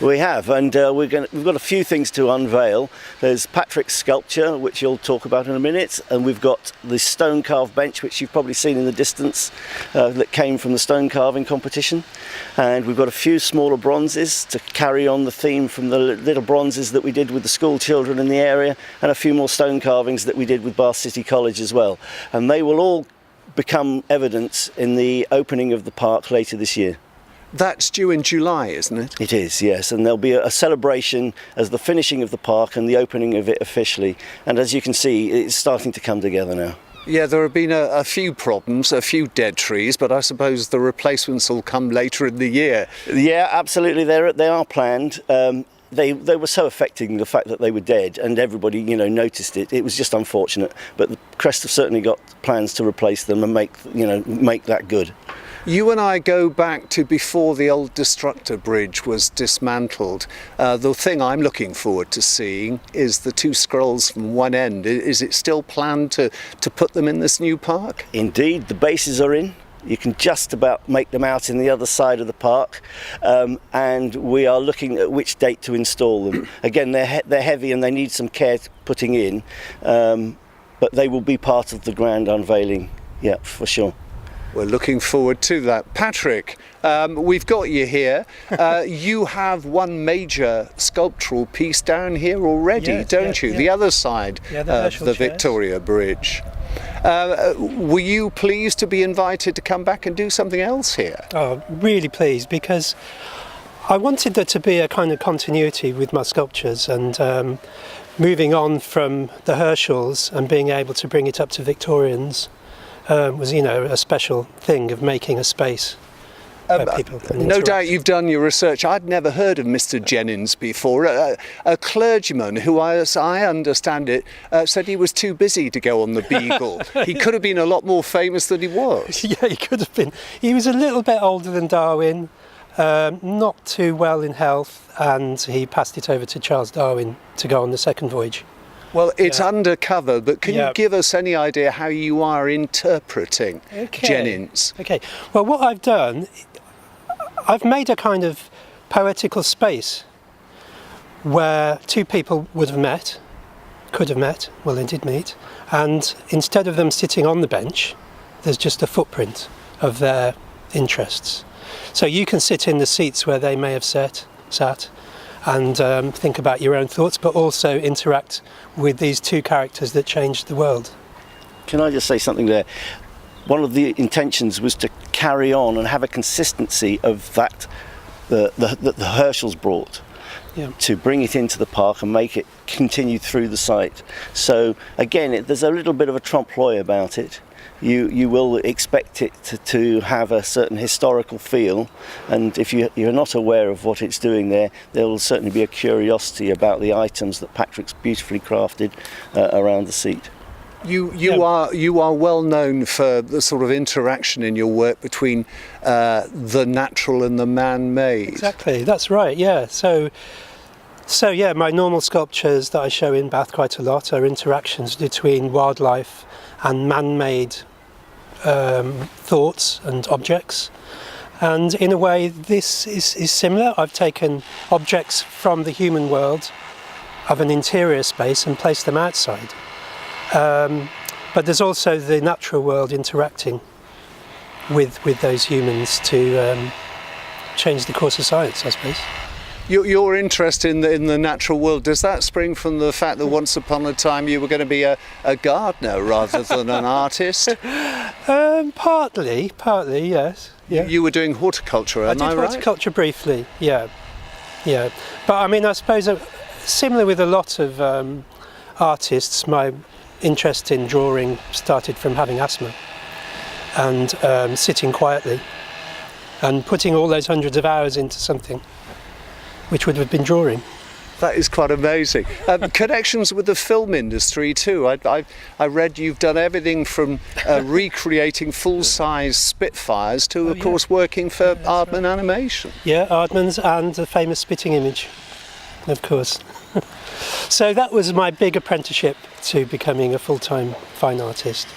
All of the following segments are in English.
We have, and we've got a few things to unveil. There's Patrick's sculpture, which you'll talk about in a minute, and we've got the stone carved bench, which you've probably seen in the distance, that came from the stone carving competition. And we've got a few smaller bronzes to carry on the theme from the little bronzes that we did with the school children in the area, and a few more stone carvings that we did with Bath City College as well. And they will all become evidence in the opening of the park later this year. That's due in July, isn't it? It is, yes, and there'll be a celebration as the finishing of the park and the opening of it officially. And as you can see, it's starting to come together now. Yeah, there have been a few problems, a few dead trees, but I suppose the replacements will come later in the year. Yeah, absolutely, they are planned. They were so affecting, the fact that they were dead, and everybody, noticed it. It was just unfortunate, but the Crest have certainly got plans to replace them and make that good. You and I go back to before the old Destructor Bridge was dismantled. The thing I'm looking forward to seeing is the two scrolls from one end. Is it still planned to put them in this new park? Indeed, the bases are in. You can just about make them out in the other side of the park, and we are looking at which date to install them. Again, they're heavy and they need some care putting in, but they will be part of the grand unveiling, yeah, for sure. We're looking forward to that. Patrick, we've got you here. You have one major sculptural piece down here already, don't you? Yeah. The other side of the Victoria Bridge. Were you pleased to be invited to come back and do something else here? Oh, really pleased, because I wanted there to be a kind of continuity with my sculptures, and moving on from the Herschels and being able to bring it up to Victorians was, a special thing of making a space. People no doubt you've done your research. I'd never heard of Mr. Jennings before. A clergyman who, as I understand it, said he was too busy to go on the Beagle. He could have been a lot more famous than he was. Yeah, he could have been. He was a little bit older than Darwin, not too well in health, and he passed it over to Charles Darwin to go on the second voyage. Well, it's undercover, but can you give us any idea how you are interpreting Jennings? Okay, well, what I've done, I've made a kind of poetical space where two people could have met, well, they did meet, and instead of them sitting on the bench, there's just a footprint of their interests. So you can sit in the seats where they may have sat, and think about your own thoughts, but also interact with these two characters that changed the world. Can I just say something there? One of the intentions was to carry on and have a consistency of that that the Herschels brought, to bring it into the park and make it continue through the site. So again, there's a little bit of a trompe-l'oeil about it. You will expect it to have a certain historical feel, and if you're not aware of what it's doing there will certainly be a curiosity about the items that Patrick's beautifully crafted around the seat. You are well known for the sort of interaction in your work between the natural and the man-made. Exactly, that's right, yeah. So yeah, my normal sculptures that I show in Bath quite a lot are interactions between wildlife and man-made thoughts and objects. And in a way, this is similar. I've taken objects from the human world of an interior space and placed them outside. But there's also the natural world interacting with those humans to change the course of science, I suppose. Your interest in the natural world, does that spring from the fact that once upon a time you were going to be a gardener rather than an artist? Partly, yes. Yeah. You were doing horticulture, am I right? I did horticulture briefly, yeah. But I mean, I suppose similar with a lot of artists, my interest in drawing started from having asthma and sitting quietly and putting all those hundreds of hours into something which would have been drawing. That is quite amazing. Connections with the film industry too. I read you've done everything from recreating full-size Spitfires to, of course, working for Aardman Animation. Yeah, Aardman's and the famous Spitting Image, of course. So that was my big apprenticeship to becoming a full-time fine artist.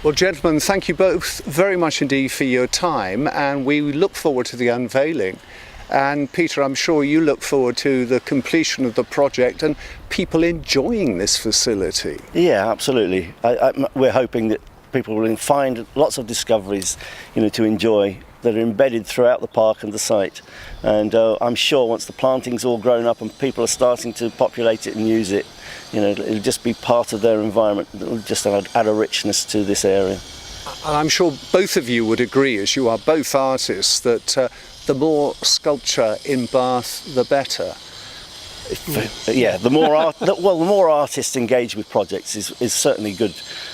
Well, gentlemen, thank you both very much indeed for your time, and we look forward to the unveiling. And Peter, I'm sure you look forward to the completion of the project and people enjoying this facility. Yeah, absolutely. We're hoping that people will find lots of discoveries, to enjoy that are embedded throughout the park and the site. And I'm sure once the planting's all grown up and people are starting to populate it and use it, it'll just be part of their environment. It'll just add a richness to this area. And I'm sure both of you would agree, as you are both artists, that the more sculpture in Bath, the better. Yeah, the more artists engage with projects is certainly good.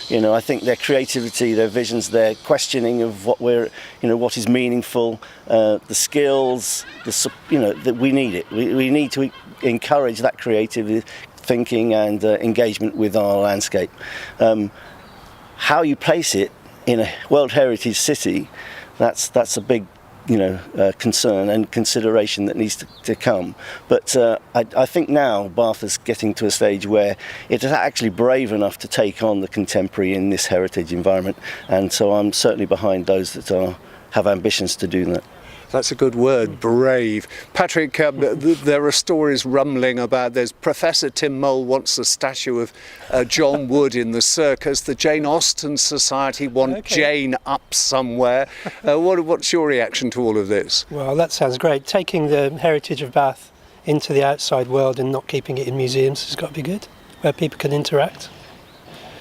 I think their creativity, their visions, their questioning of what is meaningful, the skills, that we need it. We need to encourage that creative thinking and engagement with our landscape. How you place it in a World Heritage City, that's a big concern and consideration that needs to come. But I think now Bath is getting to a stage where it is actually brave enough to take on the contemporary in this heritage environment, and so I'm certainly behind those that have ambitions to do that. That's a good word, brave. Patrick, there are stories rumbling about there's Professor Tim Mole wants a statue of John Wood in the circus. The Jane Austen Society want Jane up somewhere. What's your reaction to all of this? Well, that sounds great. Taking the heritage of Bath into the outside world and not keeping it in museums has got to be good, where people can interact.